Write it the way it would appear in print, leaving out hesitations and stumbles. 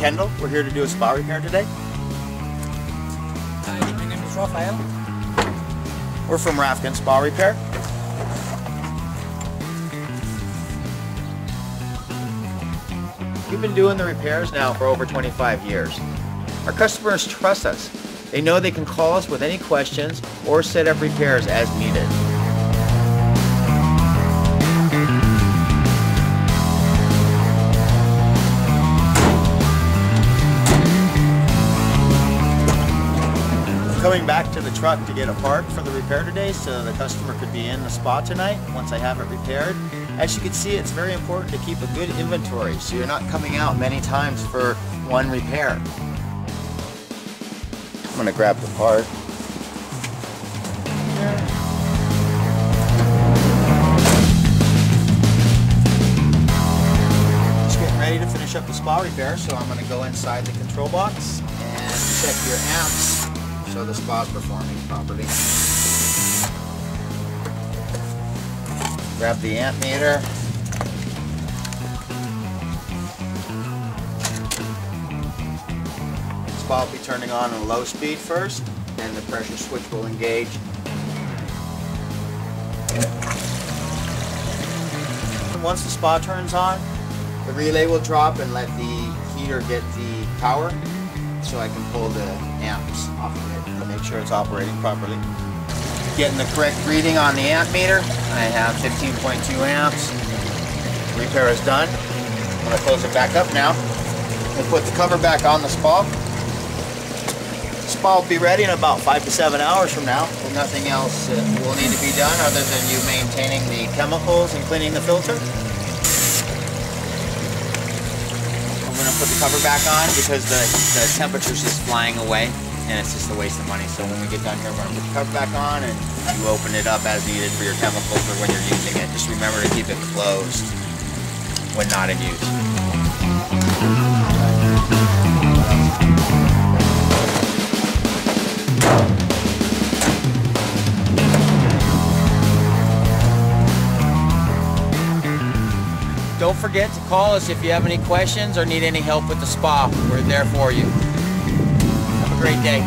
Kendal. We're here to do a spa repair today. Hi, my name is Rafael. We're from Rafken Spa Repair. We've been doing the repairs now for over 25 years. Our customers trust us. They know they can call us with any questions or set up repairs as needed. Coming back to the truck to get a part for the repair today so the customer could be in the spa tonight once I have it repaired. As you can see, it's very important to keep a good inventory so you're not coming out many times for one repair. I'm going to grab the part. Just getting ready to finish up the spa repair, so I'm going to go inside the control box and check your amps so the spa is performing properly. Grab the amp meter. Spa will be turning on low speed first, and the pressure switch will engage. Once the spa turns on, the relay will drop and let the heater get the power so I can pull the amps off of it to make sure it's operating properly. Getting the correct reading on the amp meter. I have 15.2 amps. Repair is done. I'm going to close it back up now and put the cover back on the spa. The spa will be ready in about 5 to 7 hours from now. Well, nothing else will need to be done other than you maintaining the chemicals and cleaning the filter. I'm going to put the cover back on because the temperature's just flying away and it's just a waste of money. So when we get done here, we're going to put the cover back on and you open it up as needed for your chemicals or when you're using it. Just remember to keep it closed when not in use. Don't forget to call us if you have any questions or need any help with the spa. We're there for you. Have a great day.